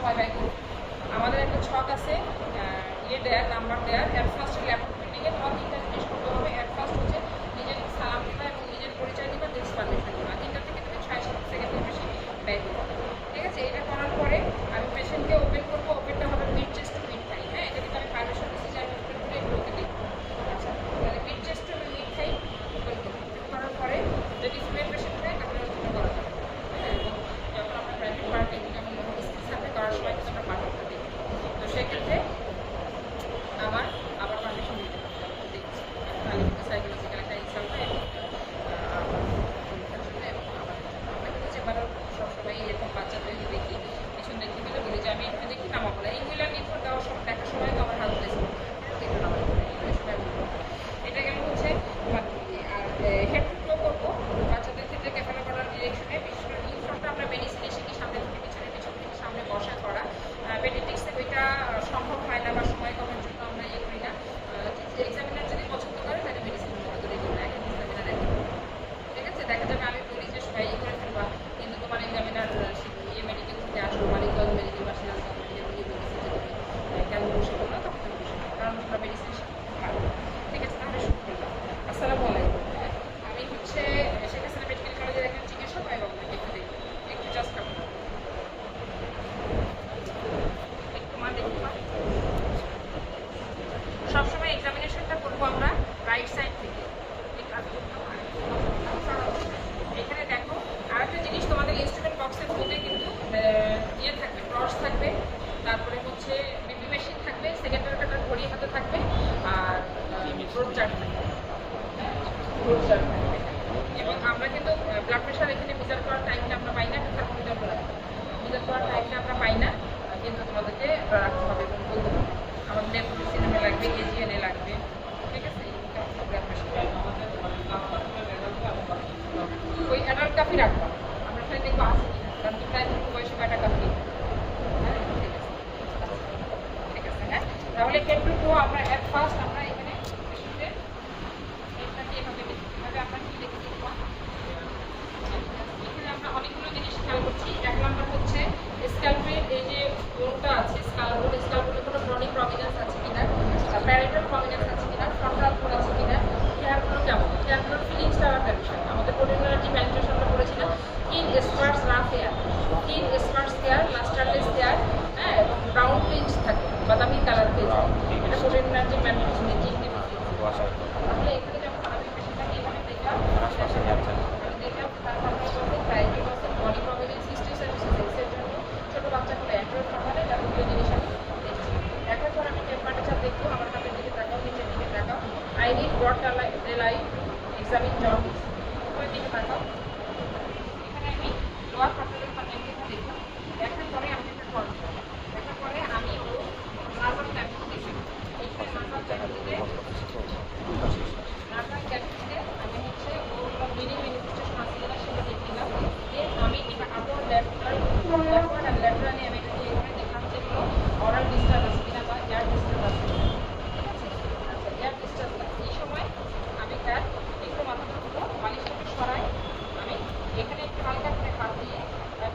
সময় ব্যয় করুন। আমাদের একটা ছক আছে there number there. At first laptop প্রিন্টিংয়ে তোমার 3টা জিনিস করতে হবে। অ্যাট ফার্স্ট হচ্ছে নিজের সালাম দিবা এবং নিজের পরিচয় দিবা, দেশ পারমিশন দিবা। 3টা থেকে তুমি 6-7 সেকেন্ডের বেশি ব্যয় করবে। ঠিক আছে, এটা করার পরে আমি পেশেন্টকে ওপেন করবো। ওপেনটা হবে মিড চেস্ট টু মিড থাই। হ্যাঁ, এটা কিন্তু আমি পারমিশন দিচ্ছি যে আমি ওপেন করে এগুলোকে দেখবো। আচ্ছা, তাহলে মিড চেস্ট টু মিড থাই ওপেন করবো। করার পরে যদি ফিমেল পেশেন্ট হয় তাহলে ওটা করা যাবে। হ্যাঁ, এবং যখন আমরা প্রাইভেট পার্টে যেমন স্কিল সার্ভে করার সময় কিন্তু আমরা পার্টটা দেখি। তো সেক্ষেত্রে আমার আবার পারমিশন দিতে হবে। দেখছি তাহলে কিন্তু সাইকোলজিক্যাল একটা এক্সাম হয় এবং পরীক্ষার জন্য এবং আমরা কিন্তু চেম্বারে সবসময় এরকম বাচ্চাদের দেখি পিছন দেখতে গেলে বলি যে আমি এখানে দেখি নামা বলে এইগুলো নির্ভর দেওয়ার সময় দেখার সময় তো আমার হাত প্লেস দেখতে নামা বলে এইগুলো সময় বলবো। এটা গেল হচ্ছে আর হেড টু ফ্লো করবো বাচ্চাদের ক্ষেত্রে ক্যাফেলা করার ডিরেকশনে। বিশেষ করে ইউনিফর্মটা আমরা মেডিসিনে শিখি সামনে থেকে পিছনে, পিছন থেকে সামনে বসা করা। পেডিটিক্সে ওইটা সম্ভব হয় না বা সময় কমার জন্য আমরা ইয়ে করি না। এক্সামিনার যদি পছন্দ করে তাহলে মেডিসিনের মতো করে দিন, এক এক্সামিনার এক। ঠিক আছে, দেখা যাবে আমি বলি যে সবাই ইয়ে করে ফেলবা, কিন্তু তোমার এক্সামিনার ইয়ে মেডিকেল থেকে আসলো মালিকগঞ্জ মেডিকেল বা সিরাজগঞ্জ মেডিকেল থেকে বলেছে যে তুমি কেন বসে করো, তখন তুমি বসে করো, কারণ আমরা মেডিসিন পারবো। ঠিক আছে, তাহলে শুরু করলাম। আসসালামু আলাইকুম। আমি হচ্ছে শেখ হাসিনা মেডিকেল কলেজের একজন চিকিৎসক। আমি আপনাকে একটু দেখবো, একটু জাস্ট কাপড় সবসময় এক্সামিনেশনটা করবো আমরা রাইট সাইড থেকে। এখানে দেখো আরেকটা জিনিস, তোমাদের ইনস্ট্রুমেন্ট বক্সের মধ্যে কিন্তু ইয়ে থাকবে, ব্রাশ থাকবে, তারপরে হচ্ছে বিপি মেশিন থাকবে, সেকেন্ডার কাটার ঘড়ি হাতে থাকবে, আর রোড চার্ট থাকবে। রোড চার্ট থাকবে। এবং আমরা কিন্তু ব্লাড প্রেশার এখানে মেজার করার টাইমটা আমরা পাই না, থার্মোমিটার মেজার করার টাইমটা আমরা পাই না, কিন্তু তোমাদেরকে রাখতে হবে এবং বলতে হবে। আমাদের নেফ্রোসিনেমে লাগবে, এজিএনএ লাগবে। ঠিক আছে, ওই অ্যাডাল্ট কাফি রাখবো আমরা, এখানে দেখবো আছে কিনা, কারণ তুমি প্রায় বয়সে কয়টা কাফি। হ্যাঁ, ঠিক আছে, ঠিক আছে। হ্যাঁ, তাহলে ক্ষেত্রটুকু আমরা অ্যাট ফার্স্ট আমরা এখানে পেশেন্টের এভাবে এভাবে আমরা কি দেখে দেখবো। এখানে আমরা অনেকগুলো জিনিস খেয়াল করছি। 1 নম্বর হচ্ছে স্ক্যালপের এই যে বোনটা আছে, স্ক্যালপের কোনো ক্রনিক প্রমিনেন্স আছে কিনা, প্যারেটাল প্রমিনেন্স আছে কিনা, ফ্রন্টাল বোন আছে কিনা, হেয়ারগুলো কেমন, হেয়ারগুলোর ফিলিংসটা আমার কন্ডিশন। আমাদের কোডিনারিটি ম্যানিটেশন আমরা করেছিলাম thin sparse rough hair, thin sparse hair, lustreless hair, হ্যাঁ, এবং ব্রাউন প্রিন্ট থাকে, বাদামি কালার হয়ে যায়। এটা কোডিনারিটি ম্যানিটেশনের চিহ্ন। তাহলে এখানে যখন আমি পেশেন্টটাকে এভাবে দেখলাম বডি প্রমিনেন্স হিস্ট্রি সার্ভিসের জন্য ছোটো বাচ্চাগুলো অ্যান্ড্রয়েড খাবারে যাবতীয় জিনিস আমি দেখছি। দেখার পর আমি টেম্পারেচার দেখবো, আমার হাতের দিকে তাকাও, নিচের দিকে তাকাও। I need broad light examine jaundice, উপরের দিকে তাকাও। এখানে আমি লোয়ার পার্টের পার্টেনটা দেখলাম। দেখার পরে আমি একটা কল দেখার পরে আমি ও নার্ভাল ক্যাভিটি দেখি। এইখানে নার্ভাল ক্যাভিটিতে আমি হচ্ছে ওর ব্লিডিং ম্যানিফেস্টেশন আছে কিনা সেটা দেখলাম। আমি এটা আপার ল্যাফট আর ল্যাটারালি আমি এটা দিয়ে করে দেখলাম যে কোনো অরাল ডিস্টার্ব আছে কিনা বা এয়ার ডিস্টার্ব আছে কিনা। ঠিক আছে, আচ্ছা, এয়ার ডিস্টার্ব এই সময় আমি তার একটু মাথাটা পুরো বালিশটাকে সরাই, আমি এখানে একটু হালকা করে হাত দিয়ে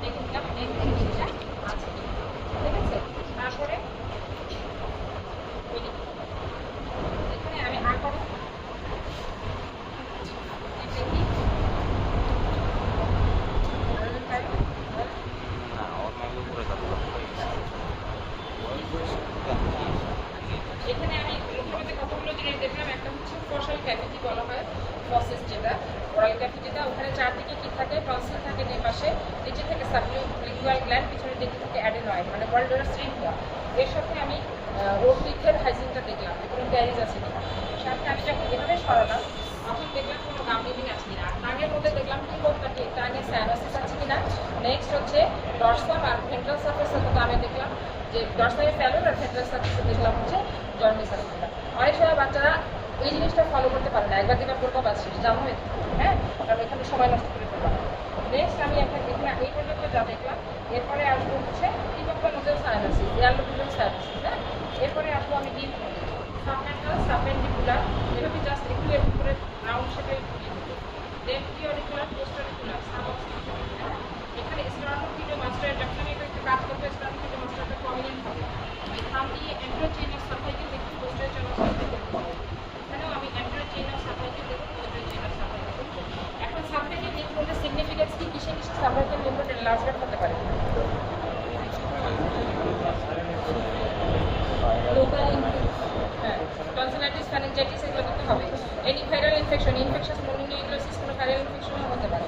দেখে নিলাম নেক জিনিসটা আছে কিনা। ঠিক আছে, তারপরে এখানে আমি আঁকড় এখানে আমি প্রথমে কতগুলো জিনিস দেখলাম। একটা হচ্ছে ফসাল ক্যাভিটি বলা হয়, ফসেস যেটা ওরাল ক্যাভিটি, যেটা ওখানে চারদিকে কি থাকে, টনসিল থাকে দুই পাশে, নিচে থেকে সাবলিঙ্গুয়াল গ্ল্যান্ড, পিছনের দিকে থেকে অ্যাডেনয়েড মানে ওয়ালডোরাস শৃঙ্খলা। এর সাথে আমি ওর লিখের হাইজিনটা দেখলাম, কোনো ক্যারিজ আছে কিনা। সাথে আমি যখন এভাবে সরালাম তখন দেখলাম কোনো গাম লিভিং আছে কিনা। আর টাঙের মধ্যে দেখলাম কি বলতে টাঙে সাইনোসিস আছে কিনা। নেক্সট হচ্ছে ডরসাম আর ভেন্ট্রাল সার্ফেসের মধ্যে আমি দেখলাম যে ডরসামে ফ্যালোর আর ভেন্ট্রাল সার্ফেসে দেখলাম হচ্ছে জন্ডিস আছে কিনা। অনেক সময় বাচ্চারা এই জিনিসটা ফলো করতে পারে না, একবার দিবা করবো বাস শেষ জানো হয়ে। হ্যাঁ, কারণ এখানে সময় নষ্ট করে ফেললাম। নেক্সট আমি একটা এখানে এই পর্যন্ত যা দেখলাম, এরপরে আসবো হচ্ছে ইকোপ্লানোজেল সাইনোসিস, এয়ারলোবিজেল সাইনোসিস। হ্যাঁ, এরপরে আসবো আমি ডিপ সাবমেন্টাল সাবমেন্ডিকুলার, এভাবে জাস্ট একটু এর উপরে রাউন্ড শেপে দেন পিওরিকুলার পোস্টারিকুলার সাবঅক্সিপিটাল। হ্যাঁ, এখানে স্টার্নোফিডোমাস্টার যখন আমি একটু কাজ করবো স্টার্নোফিডোমাস্টার এনলার্জমেন্ট হতে পারে। হ্যাঁ, টনসিলাইটিস, ফ্যারিঞ্জাইটিস এগুলো কিন্তু হবে। Any viral infection, infectious mononucleosis কোনো ভাইরাল ইনফেকশনও হতে পারে।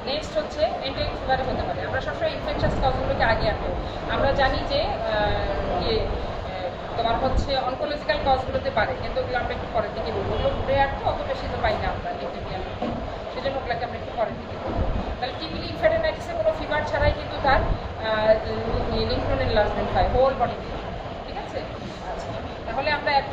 নেক্সট হচ্ছে এন্টেরিক ফিভারে হতে পারে। আমরা সবসময় ইনফেকশাস কজগুলোকে আগে আনবো। আমরা জানি যে তোমার হচ্ছে অনকোলজিক্যাল কজগুলোতে পারে, কিন্তু ওগুলো আমরা একটু পরের দিকে বলবো। ওগুলো রেয়ার তো, অত বেশি তো পাই না আমরা লিউকেমিয়া, সেজন্য ওগুলোকে আমরা একটু পরের দিকে বলবো। তাহলে টিবি লিম্ফ্যাডেনাইটিসে কোনো ফিভার ছাড়াই কিন্তু তার লিম্ফ নোড এনলার্জমেন্ট হয় হোল বডিতে, ঠিক আছে? আচ্ছা, তাহলে আমরা এক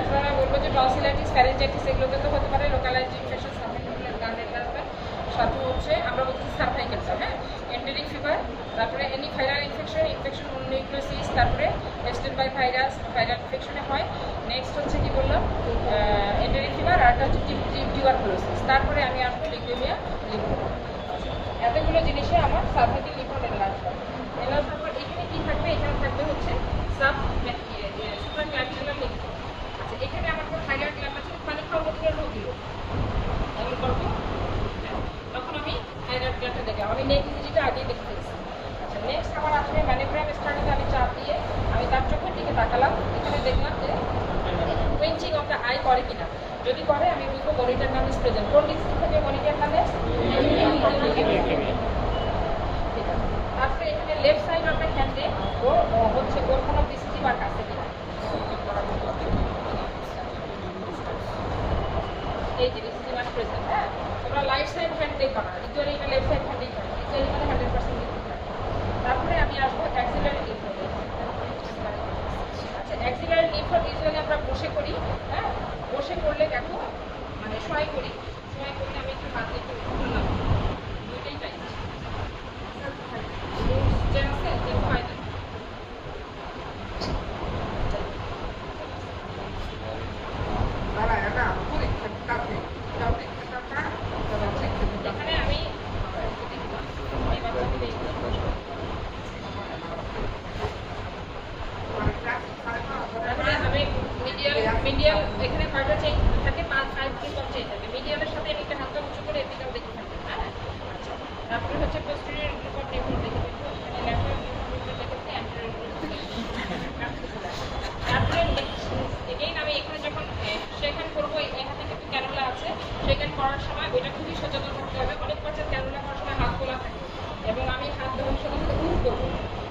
ধরনের বলবো যে টনসিলাইটিস, ফ্যারিঞ্জাইটিস এগুলোতে তো হতে পারে লোকালাইজড ইনফেকশন, সাবমিউকুলার গ্ল্যান্ড এনলার্জমেন্ট, সাথে হচ্ছে আমরা বলছি সার্ভাইকালটা, হ্যাঁ, এন্টেরিক ফিভার, তারপরে এনি ভাইরাল ইনফেকশন মনোনিউক্লিওসিস, তারপরে এস্টেন বাই ভাইরাস, ভাইরাল ইনফেকশনে হয়। নেক্সট হচ্ছে কি বললাম, এন্টেরিক ফিভার, আর একটা হচ্ছে টিউবারকুলোসিস, তারপরে আমি আসবো লিউকেমিয়া, লিম্ফোমা। এতগুলো জিনিসে আমার cervical lymph node enlargement. Enlargement পর এখানে কি থাকবে? এখানে থাকবে হচ্ছে সুপ্রাক্ল্যাভিকুলার লিম্ফ। আচ্ছা, এখানে আমার কোনো থাইরয়েড গ্ল্যান্ড আছে, পানি খাওয়ার মধ্যে রোগ দিল এমন করবো, তখন আমি থাইরয়েড গ্ল্যান্ডটা দেখলাম, আমি নেক ইজিটা আগেই দেখে ফেলছি। আচ্ছা, নেক্সট আমার আসলে ম্যানিপ্রাম স্টাডিতে আমি চাপ দিয়ে আমি তার চোখের দিকে তাকালাম, এখানে দেখলাম যে উইঞ্চিং অফ দ্য আই করে কিনা। যদি করে আমি বলবো মনিটর নাম ইজ প্রেজেন্ট। কোন ডিস্ট্রিক্ট থেকে মনিটর নাম? ঠিক আছে। তারপরে এখানে লেফট সাইড অফ দ্য হ্যান্ডে ওর হচ্ছে ওর কোনো বিসিজি মার্ক আছে কিনা, এই যে বিসিজি মার্ক প্রেজেন্ট। হ্যাঁ, তোমরা রাইট সাইড হ্যান্ড দেখো না, ইউজুয়ালি এটা লেফট সাইড হ্যান্ডেই করে, ইউজুয়ালি মানে 100% দেখতে পারে। তারপরে আমি আসবো অ্যাক্সিলারি লিম্ফ নোড। আচ্ছা, অ্যাক্সিলারি লিম্ফ নোড ইউজুয়ালি আমরা বসে করি, হ্যাঁ, বসে করলে দেখো মানে শোয়াই করি, শোয়াই করলে আমি একটু হাতে একটু খুললাম, দুইটাই টাইট এখানে আমি মিডিয়াল এখানে কয়টা চেইন থাকে? 5 চেইন থাকে। মিডিয়ালের সাথে আমি একটা হাতটা উঁচু করে এপিকাল দেখে থাকি, হ্যাঁ। আচ্ছা, তারপরে হচ্ছে পোস্টেরিয়র গ্রুপ নিউরন দেখে ফেলবো, এখানে ল্যাটারাল গ্রুপ দেখেছি, অ্যান্টেরিয়র গ্রুপ দেখেছি। তারপরে এগেইন আমি এখানে যখন সেখান করবো, এই হাতে কিন্তু ক্যানুলা আছে, সেখান করার সময় ওইটা খুবই সচেতন করতে হবে। অনেক বাচ্চার ক্যানুলা করার সময় হাত খোলা থাকে এবং আমি হাত ধরার সাথে সাথে উঠ করবো,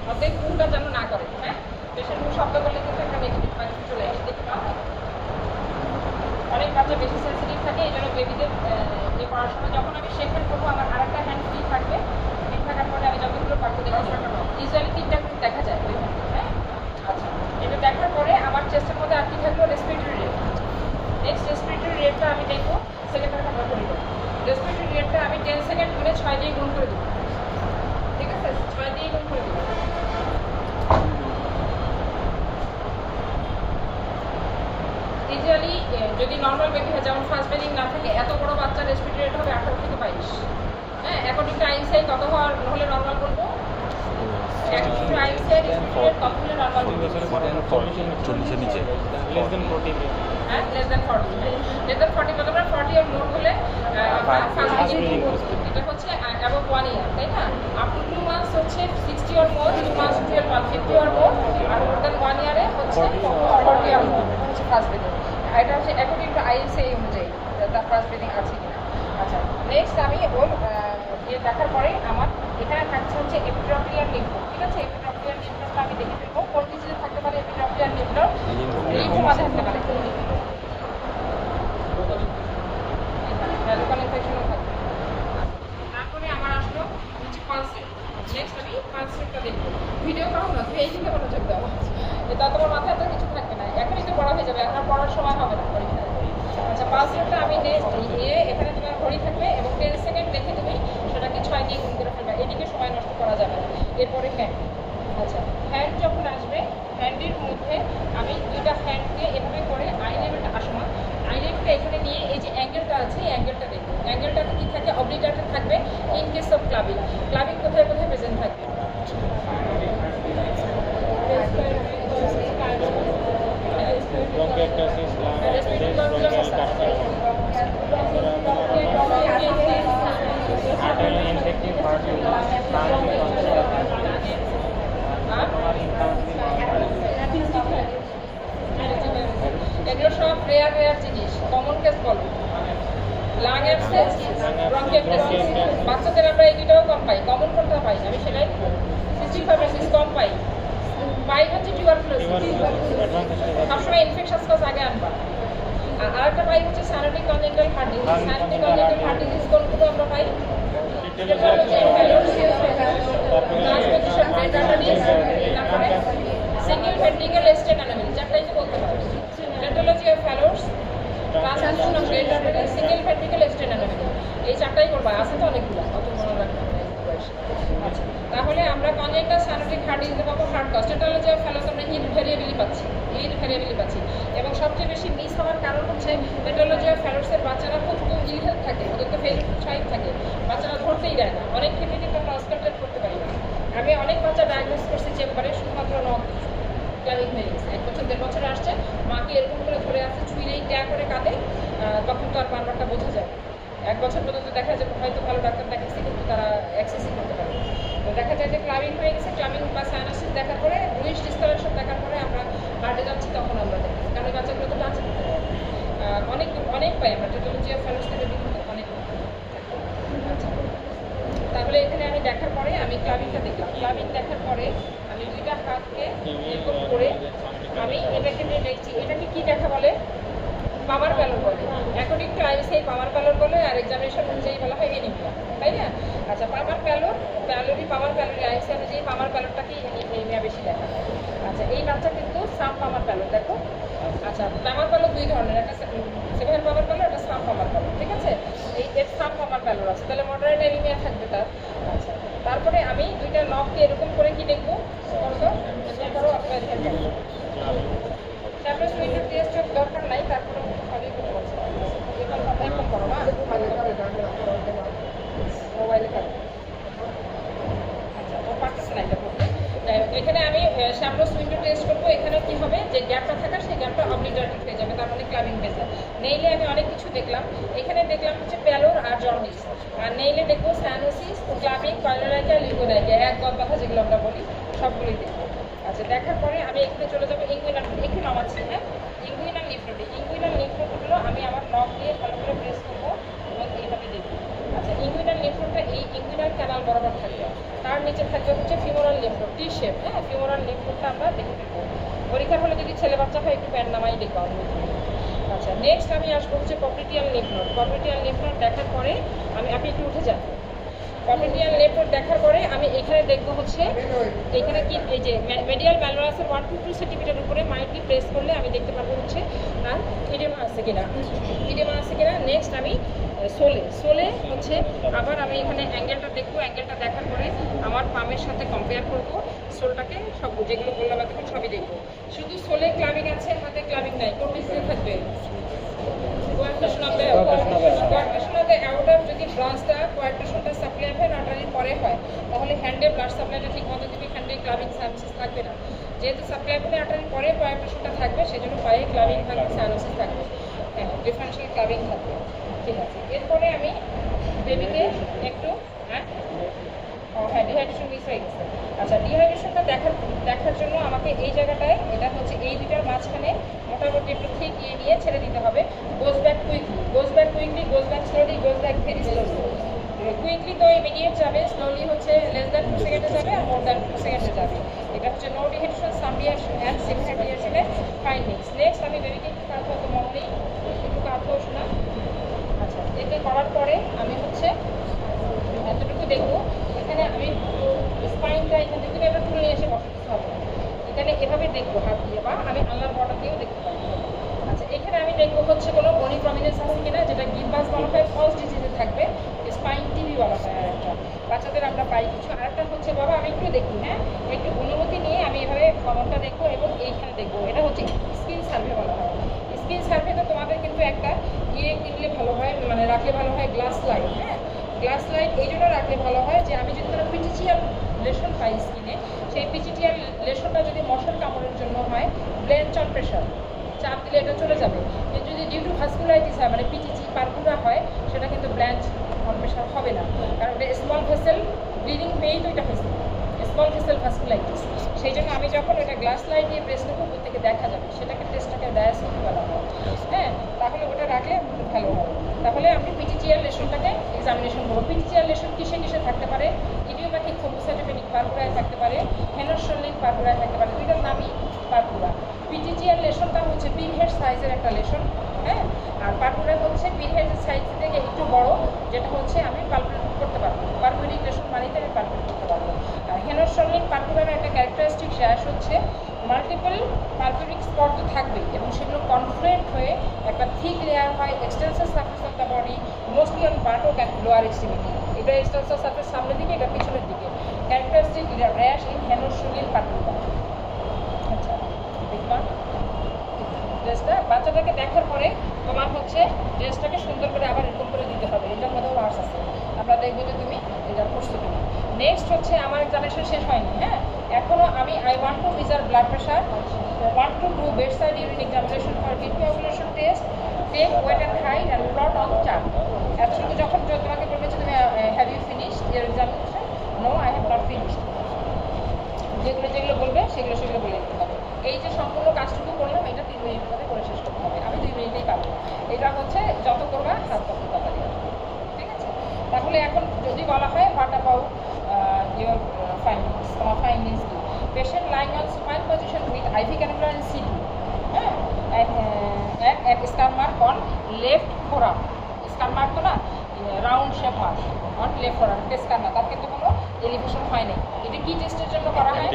অর্ধেক উঠটা যেন না করে, হ্যাঁ। পেশেন্ট শব্দ করলে কিন্তু একটা নেগেটিভ পয়েন্ট চলে আসে, দেখতে পাওয়া যায়। অনেক বাচ্চা বেশি সেন্সিটিভ থাকে, এই জন্য বেবিদের যে করার সময় যখন আমি সেখান করবো আমার আরেকটা হ্যান্ড ফ্রি থাকবে, ফ্রি থাকার পরে আমি যতগুলো পারবো দেখে ইউজুয়ালি 3টা গ্রুপ দেখা যায়, হ্যাঁ। আচ্ছা, এটা দেখার পরে আমার চেস্টের মধ্যে আর কি থাকলো? Respiratory rate. নেক্সট রেসপিরেটরি রেটটা আমি দেখবো, সেকেন্ডের আমরা করি। রেসপিরেটরি রেটটা আমি 10 সেকেন্ড ধরে 6 দিয়ে গুণ করে দেবো, ঠিক আছে? 6 দিয়ে গুণ করে দেবো। ইউজুয়ালি যদি নর্মাল বেবি হয়, যেমন ফার্স্ট বেবিং না থাকে, এত বড় বাচ্চা রেসপিরেটরি রেট হবে 18 থেকে 22, হ্যাঁ। অ্যাকর্ডিং টু আইএনসিআই কত হলে নর্মাল বলবো? অ্যাকর্ডিং টু আইএনসিআই রেসপিরেটরি রেট কত হলে নর্মাল বলবো? 40 এর নিচে, লেস দেন 40, হ্যাঁ, লেস দেন 40, লেস দেন 40 বলতে আমরা 40 এর মোর হলে ফার্স্ট বেবিং, এটা হচ্ছে অ্যাবাভ 1 ইয়ার, তাই না? আপ টু 2 মান্থস হচ্ছে 60 or more, 2 months to 150 or more, আর মোর দেন 1 ইয়ারে হচ্ছে 40 অর মোর হচ্ছে ফার্স্ট বেবিং। এটা হচ্ছে অ্যাকর্ডিং টু আইএনসিআই অনুযায়ী তার ফার্স্ট বেবিং আছে কিনা। আচ্ছা, নেক্সট আমি ওর দেখার পরে আমার এখানে থাকছে হচ্ছে এপিট্রপিয়াল লিম্ফ নোড, ঠিক আছে? এপিট্রপিয়াল লিম্ফ নোডটা আমি দেখে ফেলবো কোন ডিজিজে থাকতে পারে। এপিট্রপিয়াল লিম্ফ নোড লিম্ফোমা থাকতে পারে, লোকাল ইনফেকশনও থাকবে। তারপরে আমার আসলো হচ্ছে কনসেপ্ট। নেক্সট আমি কনসেপ্টটা দেখবো, ভিডিও করো না, তুমি এই দিকে মনোযোগ দাও, এটা তোমার মাথায় তো কিছু থাকবে না, এখনই তো পড়া হয়ে যাবে, এখন আর পড়ার সময় হবে না পরীক্ষায়। আচ্ছা, কনসেপ্টটা আমি এখানে তোমার ঘড়ি থাকবে এবং 10 সেকেন্ড দেখে তুমি সেটাকে 6 দিয়ে গুণ করে ফেলবে, এদিকে সময় নষ্ট করা যাবে না। এরপরে হ্যান্ড। আচ্ছা, হ্যান্ড যখন আসবে, হ্যান্ডের মধ্যে আমি 2টা হ্যান্ডকে এভাবে করে আই লেভেলটা আসমান, আই লেভেলটা এখানে নিয়ে এই যে অ্যাঙ্গেলটা আছে, এই অ্যাঙ্গেলটা দেখবো। অ্যাঙ্গেলটাতে কি থাকে? অবলিটারটা থাকবে। In case of clubbing, clubbing কোথায় কোথায় প্রেজেন্ট থাকবে? আছে ব্রঙ্কিওপ্লাসিস। বাচ্চাদের আমরা এই দুটাও কম পাই, কমন কোনটা পাই আমি সেটাই সিস্টিক ফাইব্রোসিস কম পাই। পাই হচ্ছে টিউবারকুলোসিস, সবসময় ইনফেকশাস কজ আগে আনবা। আর আরেকটা পাই হচ্ছে cyanotic congenital heart disease. Cyanotic congenital heart disease কোনগুলো আমরা পাই? সিঙ্গেল ভেন্ট্রিকেল স্টেন অ্যানোমালি, চারটাই তো বলতে পারি। Tetralogy of Fallot's, transmission of red artery, single ventricle Ebstein anomaly, এই চারটাই করবা। আছে তো অনেকগুলো, অত মনে রাখতে হবে না। আচ্ছা, তাহলে আমরা কনজেনিটাল সাইনোটিক হার্ট ডিজিজে পাবো হার্ট কজ। টেটোলজি অফ ফ্যালোস আমরা হিট ভ্যারিয়েবলি পাচ্ছি, এবং সবচেয়ে বেশি মিস হওয়ার কারণ হচ্ছে টেটোলজি অফ ফ্যালোসের বাচ্চারা খুব ইল হেলথ থাকে, ওদের তো ফেল সাইড থাকে, বাচ্চারা ধরতেই দেয় না। অনেক ক্ষেত্রে কিন্তু আমরা অস্কারটেট করতে পারি না। আমি অনেক বাচ্চা ডায়াগনোস করছি চেম্বারে, শুধুমাত্র ক্লাবিং হয়ে গেছে। 1 বছর 1.5 বছরে আসছে, মাকে এরকম করে ধরে আছে, চুইলেই ট্যাগ করে কাঁদে, তখন তো আর বারবারটা বোঝা যায়। 1 বছর পর্যন্ত দেখা যায় হয়তো ভালো ডাক্তার দেখাচ্ছে, কিন্তু তারা অ্যাক্সেসই করতে পারে। তো দেখা যায় যে ক্লাবিং হয়ে গেছে, ক্লাবিং বা সাইনোসিস দেখার পরে, ব্লুইশ ডিসকালেশন দেখার পরে আমরা হার্টে যাচ্ছি, তখন আমরা দেখি, কারণ এই বাচ্চাগুলো তো বাঁচে করতে পারে। অনেক পাই আমরা টেটোলজি অফ ফ্যালোস থেকে বিভিন্ন অনেক। আচ্ছা, তাহলে এখানে আমি দেখার পরে আমি ক্লাবিংটা দেখলাম। ক্লাবিং দেখার পরে আমি দুইটা হাতকে এরকম করে আমি এটাকে নিয়ে দেখছি, এটাকে কি দেখা বলে? পাওয়ার প্যালোর বলে। অ্যাকর্ডিং টু আইএসআই পাওয়ার প্যালোর বলে, আর এক্সামিনেশন অনুযায়ী বলা হয় এনিমিয়া, তাই না? আচ্ছা, পাওয়ার প্যালোরি আইএসআই অনুযায়ী পাওয়ার প্যালোরটাকে এনিমিয়া বেশি দেখা হয়। আচ্ছা, এই বাচ্চা কিন্তু সাম পাওয়ার প্যালোর, দেখো। আচ্ছা, পাওয়ার প্যালোর দুই ধরনের, একটা সেভেন পাওয়ার প্যালোর, একটা সাম পাওয়ার প্যালোর, ঠিক আছে? এর সাম পাওয়ার প্যালোর আছে, তাহলে মডারেট এনিমিয়া থাকবে তার। আচ্ছা, তারপরে আমি দুইটা নখকে এরকম করে কি দেখবো? করো আপনার তারপরে সুইটার টেস্ট দরকার নাই, তারপরে খালি এরকম করো না, মোবাইলে কাটো। আচ্ছা, ও পারতেছে না এটা করতে। এখানে আমি শ্যামরোজ উইন্ডো টেস্ট করবো। এখানে কি হবে, যে গ্যাপটা থাকা সেই গ্যাপটা অবলিটারেটেড হয়ে যাবে, তার মানে ক্লাবিং হয়ে যাবে। নেইলে আমি অনেক কিছু দেখলাম। এখানে দেখলাম হচ্ছে প্যালোর আর জন্ডিস, আর নেইলে দেখবো সাইনোসিস, ক্লাবিং, পাইলোরাইটিয়া, লিগোরাইটিয়া, এক গদ ব্যথা যেগুলো আমরা বলি, সবগুলোই দেখবো। আচ্ছা, দেখার পরে আমি এখানে চলে যাবো ইঙ্গুইনাল, একটু নামাচ্ছি, হ্যাঁ, inguinal lymph node. Inguinal lymph নোডগুলো আমি আমার নখ দিয়ে ভালো করে প্রেস করবো এবং এইভাবে দেখবো। আচ্ছা, ইঙ্গুইনাল লিফ নোডটা এই ইঙ্গুইনাল ক্যানাল বরাবর থাকবে, তার নিচে থাকবে হচ্ছে ফিমোরাল লিফ নোড, টি শেপ, হ্যাঁ, ফিমোরাল লিফ নোডটা আমরা দেখে দেখবো। পরীক্ষার হলে যদি ছেলে বাচ্চা হয় একটু প্যান্ট নামাই দেখবো আমি। আচ্ছা, নেক্সট আমি আসবো হচ্ছে পপিটিয়াল লিফ নোড। পপিটিয়াল লিফ নোড দেখার পরে আপনি একটু উঠে যান। পপিটিয়াল লিফ নোড দেখার পরে আমি এখানে দেখবো হচ্ছে এখানে কি, এই যে মেডিয়াল ম্যালরাসের 1 to 2 সেন্টিমিটার উপরে মাইটলি প্রেস করলে আমি দেখতে পারবো হচ্ছে আর ইডেমা আছে কিনা। নেক্সট আমি সোলে হচ্ছে আবার আমি এখানে অ্যাঙ্গেলটা দেখবো। অ্যাঙ্গেলটা দেখার পরে আমার পামের সাথে কম্পেয়ার করবো, সোলটাকে সব যেগুলো বললাম এতক্ষণ সবই দেখবো। শুধু সোলে ক্লাবিং আছে, হাতে ক্লাবিং নাই, কোন ডিসিশন থাকবে? কোয়ার্টেশন অফ দ্য অ্যাওর্টার যদি ব্রাঞ্চটা কোয়ার্টেশনটা সাপ্লাই হয় আর্টারির পরে হয়, তাহলে হ্যান্ডে ব্লাড সাপ্লাইটা ঠিক মতো দিবি, হ্যান্ডে ক্লাবিং সাইনোসিস থাকবে না। যেহেতু সাপ্লাই হলে আর্টারির পরে কোয়ার্টেশনটা থাকবে, সেজন্য পায়ে ক্লাবিং থাকবে, সাইনোসিস থাকবে, হ্যাঁ, ডিফারেন্সিয়াল ক্লাবিং থাকবে। ঠিক আছে, এরপরে আমি বেবিকে একটু ডিহাইড্রেশন মিস হয়ে গেছে। আচ্ছা, ডিহাইড্রেশনটা দেখার জন্য আমাকে এই জায়গাটায়, এটা হচ্ছে এই দুটার মাঝখানে মোটামুটি একটু ঠিক নিয়ে ছেড়ে দিতে হবে। Goes back quickly, goes back slowly, goes back very slowly. Quickly তো ইমিডিয়েট যাবে, স্লোলি হচ্ছে লেস দ্যান 2 সেকেন্ডে যাবে, আর মোর দ্যান 2 সেকেন্ডে যাবে। এটা হচ্ছে no dehydration, some dehydration and severe ডিহাইড্রেশনের ফাইন্ডিংস। নেক্সট আমি বেবিকে একটু কাঁদবো, তো মনে নেই, একটু কাঁদবো শোনা। আচ্ছা, এটা করার পরে আমি হচ্ছে এতটুকু দেখবো। এখানে আমি স্পাইনটা এখান থেকে এবার তুলে নিয়ে এসে বসাতে হবে। এখানে এভাবে দেখবো হাত দিয়ে, বা আমি আল্লাহর বর্ডার দিয়েও দেখতে পাবো। আচ্ছা, এখানে আমি দেখবো হচ্ছে কোনো বনি প্রমিনেন্স আছে কিনা, যেটা গিম্বাস বলা হয়, ফার্স্ট ডিজিজে থাকবে, স্পাইন টিভি বলা হয়। আর একটা বাচ্চাদের আমরা পাই কিছু। আরেকটা হচ্ছে, বাবা আমি একটু দেখি, হ্যাঁ, একটু অনুমতি নিয়ে আমি এভাবে কমনটা দেখবো এবং এইখানে দেখবো। এটা হচ্ছে স্কিন সার্ভে বলা হয়। স্কিন সার্ভেতে তোমাদের কিন্তু একটা কিনলে ভালো হয়, মানে রাখলে ভালো হয়, গ্লাস লাইট। হ্যাঁ, গ্লাস লাইট এই জন্য রাখলে ভালো হয় যে আমি যদি কোনো পিচিচিয়াল লেশন পাই স্কিনে, সেই পিচিচিয়াল লেশনটা যদি মশার কামড়ের জন্য হয়, ব্লেঞ্চ অন প্রেশার, চাপ দিলে এটা চলে যাবে। কিন্তু যদি ডিউ টু ভাস্কুলাইটিস হয়, মানে পিচিচি পারপুরা হয়, সেটা কিন্তু ব্লেঞ্চ অন প্রেশার হবে না, কারণ ওটা স্মল ভেসেল ব্লিডিং পেয়েই তো এটা হয়েছে, স্মল ভেসেল ভাস্কুলাইটিস। সেই জন্য আমি যখন এটা গ্লাস লাইট দিয়ে প্রেস করবো, ওর থেকে দেখা যাবে, সেটাকে টেস্টটাকে ডায়াসিটি বলা হয়। হ্যাঁ, তাহলে ওটা রাখলে ভালো হবে। তাহলে আপনি পিটিজিআর লেশনটাকে এক্সামিনেশন করবো। পিটিজিআর লেশন কিসে কিসে থাকতে পারে? ইডিওপ্যাথিক থ্রোম্বোসাইটোপেনিক পারপুরায় থাকতে পারে, হেনোসলিন পারপুরায় থাকতে পারে, দুইটার নামই পারপুরা। পিটিজিআর লেশনটা হচ্ছে পিনহেড সাইজের একটা লেশন, হ্যাঁ। আর পারপুরা হচ্ছে পিনহেডের সাইজ থেকে একটু বড়, যেটা হচ্ছে আমি পালপুরেট করতে পারবো। পারপুরিক লেশন মানিতে আমি পালপুরেট করতে পারবো। আর হেনোসলিন পারপুরার একটা ক্যারেক্টারিস্টিক র্যাশ হচ্ছে মাল্টিপল পারপুরিক স্পট তো থাকবেই, এবং সেগুলো কনফ্লুয়েন্ট হয়ে একটা থিক লেয়ার হয় extensor surface of the body, mostly on buttock and lower extremity. এটা এক্সটেন্সর সারফেস সামনের দিকে, এটা পিছনের দিকে। Characteristic rash in Henoch Schonlein purpura. আচ্ছা, দেখবা ড্রেসটা বাচ্চাদেরকে দেখার পরে তোমার হচ্ছে ড্রেসটাকে সুন্দর করে আবার এরকম করে দিতে হবে। এটার মধ্যেও আর্টস আছে, আমরা দেখবো যে তুমি এটা করছো কিনা। নেক্সট হচ্ছে আমার এক্সামিনেশন শেষ হয়নি, হ্যাঁ। এখনও আমি I want to measure blood pressure, want to do bedside urine examination for bit coagulation test, take weight and height and plot on chart. একসঙ্গে যখন তোমাকে বলবে যে তুমি have you finished your examination, no I have not finished, যেগুলো যেগুলো বলবে সেগুলো সেগুলো বলে দিতে হবে। এই যে সম্পূর্ণ কাজটুকু করলাম, এটা 3 মিনিটের মধ্যে করে শেষ করতে হবে। আমি 2 মিনিটেই পারবো। এটা হচ্ছে যত করবা হাত তত তাড়াতাড়ি হবে, ঠিক আছে। তাহলে এখন যদি বলা হয় হোয়াট অ্যাবাউট ইউর ফাইন্ডিংস, তোমার ফাইন্ডিংস কি? Patient lying on supine position with IV cannula and city, হ্যাঁ, এক scar mark on left forearm. Scar mark তো না, round shape mark on left forearm, scar না, তার কিন্তু কোনো এলিভেশন হয় নাই। এটা কি টেস্টের জন্য করা হয়?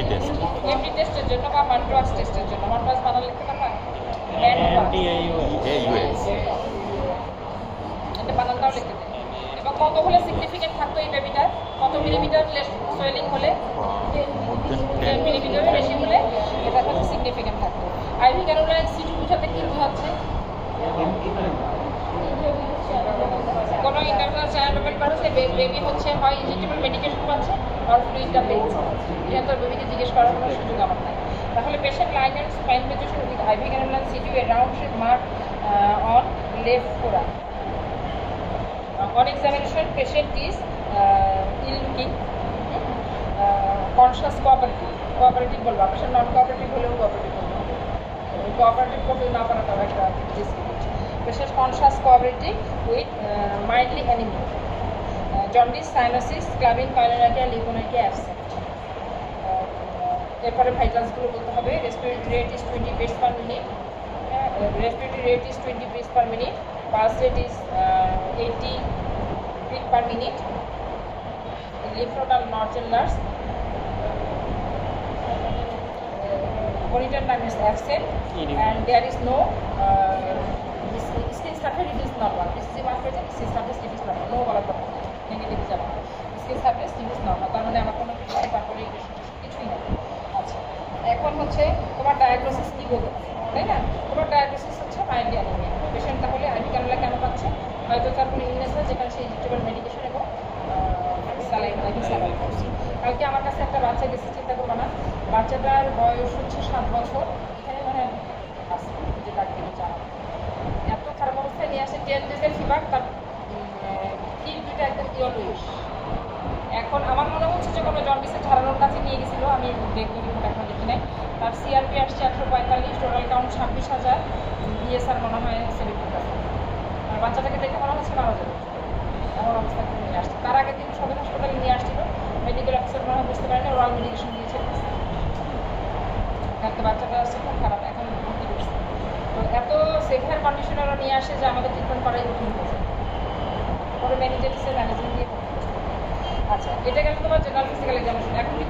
এমডি টেস্টের জন্য বা মানপ্লাস টেস্টের জন্য। মানপ্লাস বানান লিখতে পারবা? এটা বানানটাও লিখতে দেয়। এবং কত হলে সিগনিফিকেন্ট থাকতো এই বেবিটার? কত মিলিমিটার সোয়েলিং হলে? 10 মিলিমিটারের বেশি হলে এটা হচ্ছে সিগনিফিকেন্ট থাকতো। আইভি ক্যানুলা সিটি বুঝাতে কি বোঝাচ্ছে? কোনো ইন্টারনাল চাইল্ড পাচ্ছে বেবি হচ্ছে হয় ইনজেক্টেবল মেডিকেশন পাচ্ছে আর ফ্লুইডটা পেয়েছে। এটা তো বেবিকে জিজ্ঞেস করার কোনো সুযোগ আমার নাই। তাহলে patient lying and spine position with IV cannula city A round shape mark on left forum. On examination, patient is ill looking, conscious, cooperative বলবো, patient non cooperative হলেও cooperative বলবো, cooperative করতে না পারাটাও একটা discriminate. Patient conscious, cooperative with mildly anemic, jaundice, cyanosis, clubbing, pyelonephria, leukonychia absent. এরপরে ভাইটালসগুলো বলতে হবে। Respiratory rate is 20 beats per minute, respiratory rate is 20 beats per minute, pulse rate is 80 beat per minute, lymph node are nodulars, monitor time is absent, and there is no skin surface, it is normal. This is my present, skin surface, it is normal. No বলার কথা negative যাবে। Skin surface it is normal, তার মানে আমার কোনো তারপরে কিছুই না। আচ্ছা, এখন হচ্ছে তোমার ডায়াগনোসিস কি বলতে পারে, তাই না? তোমার ডায়াগনোসিস হচ্ছে মাইল্ডলি অ্যানিমিয়া। পেশেন্ট তাহলে আইভি ক্যানুলা কেন পাচ্ছে? হয়তো তার কোনো ইলনেস হয় যেখানে সে ইনজেক্টেবল মেডিকেশন এবং স্যালাইন করছে। কালকে আমার কাছে একটা বাচ্চা গেছে, চিন্তা করবো না, বাচ্চাটার বয়স হচ্ছে 7 বছর। এখানে মানে আছে যে ডাক্তার চান এত খারাপ অবস্থায় নিয়ে আসে, 10 days ফিভার, তার কিল দুইটা একদম ইয়েলোইশ। এখন আমার মনে হচ্ছে যে কোনো জন্ডিসের ধারণার কাছে নিয়ে গেছিলো, আমি দেখবো রিপোর্ট এখন দেখি নাই। তার সিআরপি আসছে 145, টোটাল কাউন্ট 26,000, বিএসআর মনে হয় 70,000। আর বাচ্চাটাকে দেখে মনে হচ্ছে মারা যাবে এমন অবস্থা নিয়ে আসছে। তার আগের দিন সদর হাসপাতালে নিয়ে আসছিল, মেডিকেল অফিসার মনে হয় বুঝতে পারেনি, ওরাল মেডিকেশন দিয়েছে। একটা বাচ্চাটা আসছে খুব খারাপ, এখন ভর্তি করছে। তো এত সেভিয়ার কন্ডিশনে ওরা নিয়ে আসে যে আমাদের ট্রিটমেন্ট করাই কঠিন হয়েছে। পরে ম্যানেজার ম্যানেজমেন্ট দিয়ে ভর্তি করছে। আচ্ছা, এটা গেল তোমার জেনারেল ফিজিক্যাল এক্সামিনেশন। এখন কি